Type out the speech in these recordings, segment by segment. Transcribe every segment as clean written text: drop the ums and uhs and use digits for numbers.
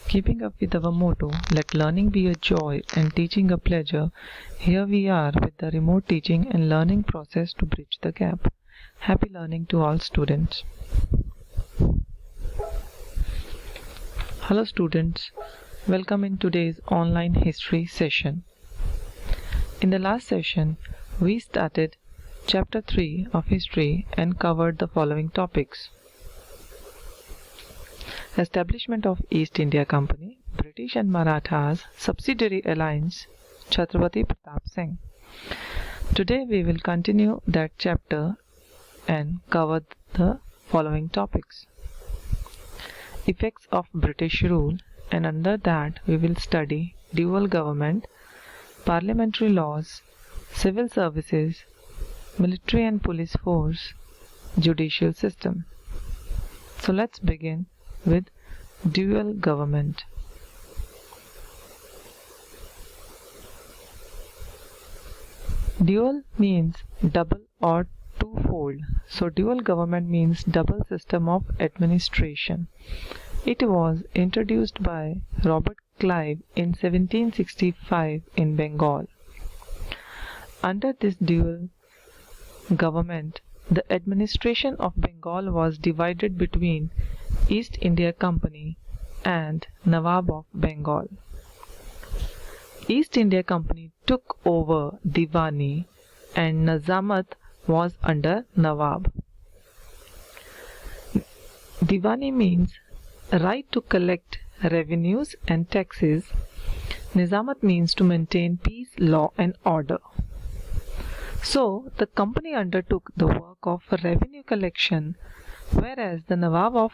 Keeping up with our motto, let learning be a joy and teaching a pleasure, here we are with the remote teaching and learning process to bridge the gap. Happy learning to all students. Hello students, welcome in today's online history session. In the last session, we started chapter 3 of history and covered the following topics. Establishment of East India Company, British and Marathas, subsidiary alliance, Chhatrapati Pratap Singh. Today we will continue that chapter and cover the following topics. Effects of British rule, and under that we will study dual government, parliamentary laws, civil services, military and police force, judicial system. So let's begin with dual government. Dual means double or twofold. So dual government means double system of administration. It was introduced by Robert Clive in 1765 in Bengal. Under this dual government, the administration of Bengal was divided between East India Company and Nawab of Bengal. East India Company took over Diwani and Nazamat was under Nawab. Diwani means right to collect revenues and taxes. Nizamat means to maintain peace, law and order. So, the company undertook the work of revenue collection, whereas the Nawab of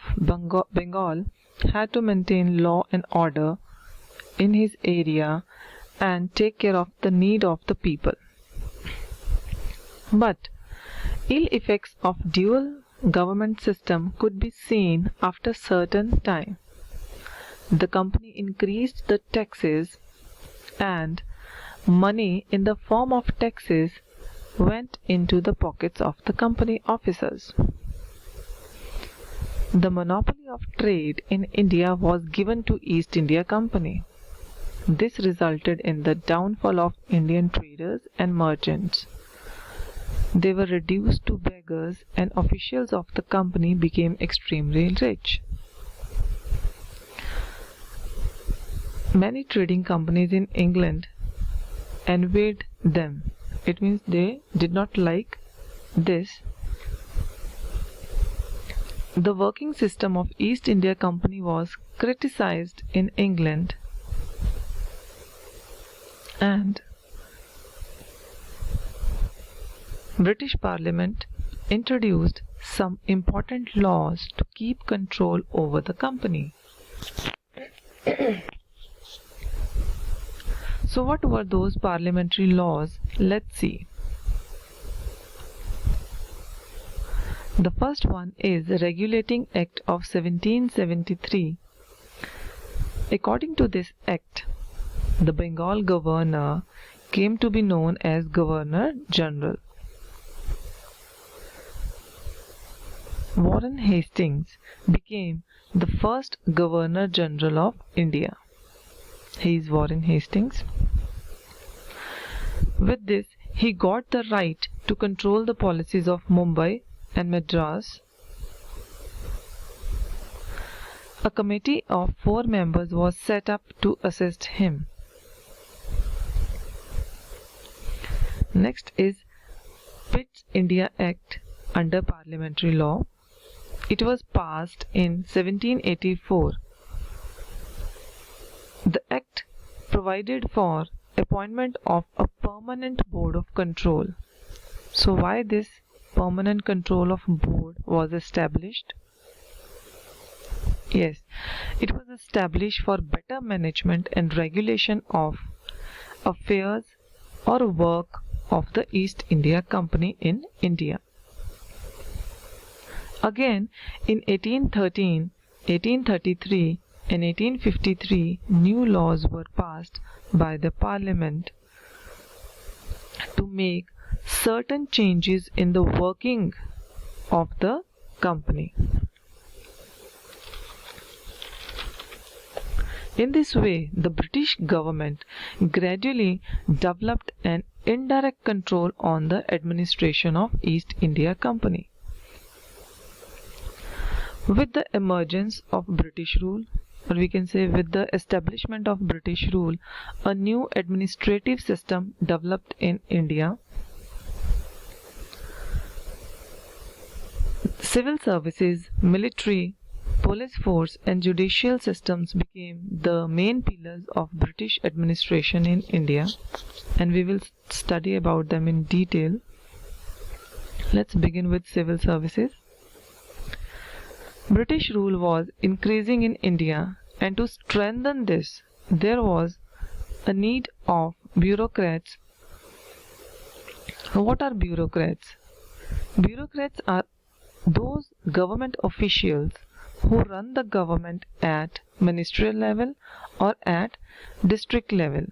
Bengal had to maintain law and order in his area and take care of the need of the people. But ill effects of dual government system could be seen after certain time. The company increased the taxes and money in the form of taxes went into the pockets of the company officers. The monopoly of trade in India was given to East India Company. This resulted in the downfall of Indian traders and merchants. They were reduced to beggars and officials of the company became extremely rich. Many trading companies in England envied them. It means they did not like this. The working system of East India Company was criticized in England, and British Parliament introduced some important laws to keep control over the company. So what were those parliamentary laws? Let's see. The first one is the Regulating Act of 1773. According to this act, the Bengal governor came to be known as Governor General. Warren Hastings became the first Governor General of India. He is Warren Hastings. With this, he got the right to control the policies of Mumbai and Madras. A committee of 4 members was set up to assist him. Next is Pitt's India Act under parliamentary law. It was passed in 1784. The act provided for appointment of a permanent board of control. So why this permanent control of board was established? Yes, it was established for better management and regulation of affairs or work of the East India Company in India. Again, in 1813, 1833 and 1853, new laws were passed by the Parliament to make certain changes in the working of the company. In this way, the British government gradually developed an indirect control on the administration of East India Company. With the emergence of British rule, or we can say with the establishment of British rule, a new administrative system developed in India. Civil services, military, police force and judicial systems became the main pillars of British administration in India, and we will study about them in detail. Let's begin with civil services. British rule was increasing in India, and to strengthen this, there was a need of bureaucrats. What are bureaucrats? Bureaucrats are those government officials who run the government at ministerial level or at district level.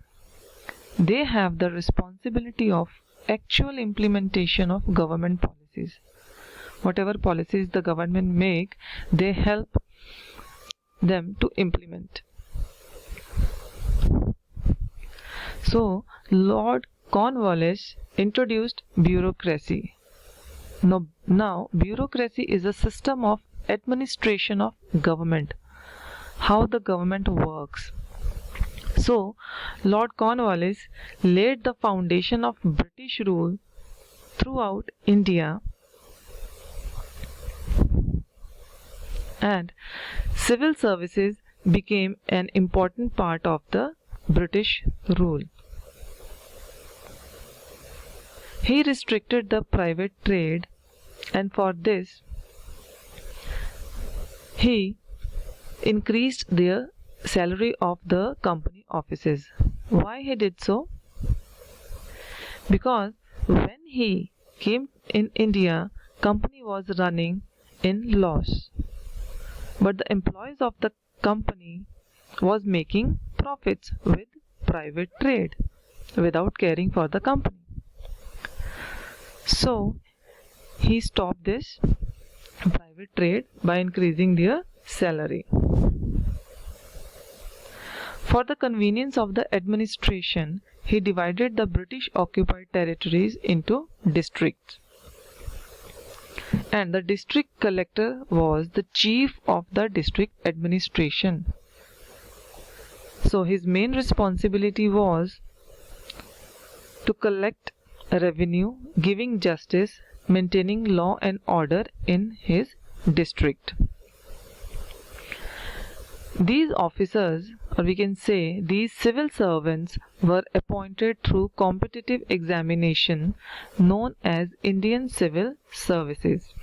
They have the responsibility of actual implementation of government policies. Whatever policies the government make, they help them to implement. So, Lord Cornwallis introduced bureaucracy. Now, bureaucracy is a system of administration of government, how the government works. So, Lord Cornwallis laid the foundation of British rule throughout India, and civil services became an important part of the British rule. He restricted the private trade, and for this he increased the salary of the company officers. Why he did so? Because when he came in India, company was running in loss, but the employees of the company was making profits with private trade without caring for the company. So he stopped this private trade by increasing their salary. For the convenience of the administration, he divided the British occupied territories into districts, and the district collector was the chief of the district administration. So his main responsibility was to collect revenue, giving justice, maintaining law and order in his district. These officers, or we can say these civil servants, were appointed through competitive examination known as Indian Civil Services.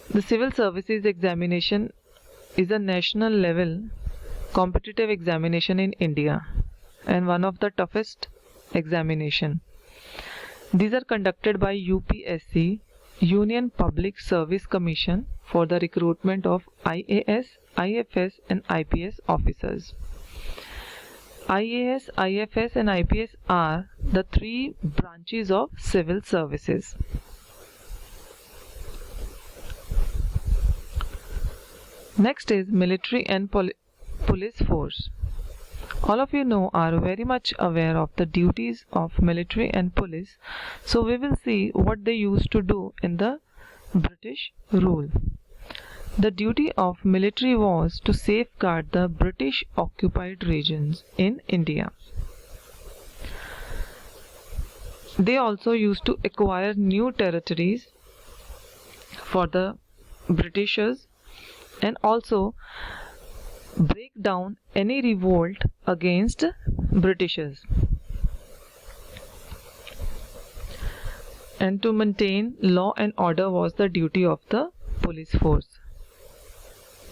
The Civil Services examination is a national level competitive examination in India and one of the toughest examination. These are conducted by UPSC, Union Public Service Commission, for the recruitment of IAS, IFS and IPS officers. IAS, IFS and IPS are the three branches of civil services. Next is military and police force. All of you are very much aware of the duties of military and police, so we will see what they used to do in the British rule. The duty of military was to safeguard the British occupied regions in India. They also used to acquire new territories for the Britishers and also break down any revolt against Britishers. And to maintain law and order was the duty of the police force.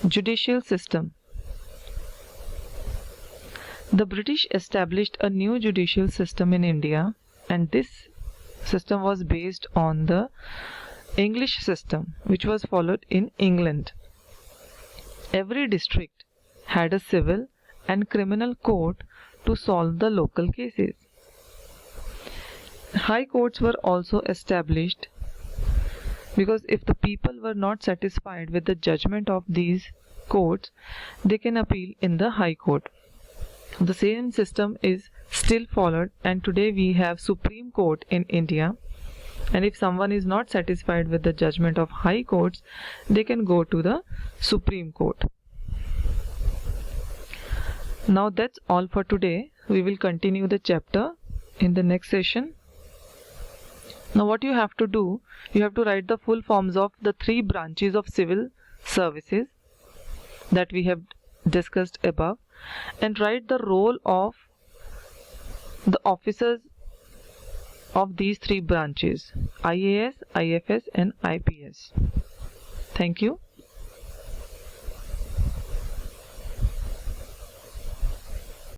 Judicial system. The British established a new judicial system in India, and this system was based on the English system, which was followed in England. Every district had a civil and criminal court to solve the local cases. High courts were also established because if the people were not satisfied with the judgment of these courts, they can appeal in the High Court. The same system is still followed, and today we have Supreme Court in India, and if someone is not satisfied with the judgment of High Courts, they can go to the Supreme Court. Now that's all for today. We will continue the chapter in the next session. Now what you have to do, you have to write the full forms of the 3 branches of civil services that we have discussed above, and write the role of the officers of these 3 branches: IAS, IFS and IPS. Thank you.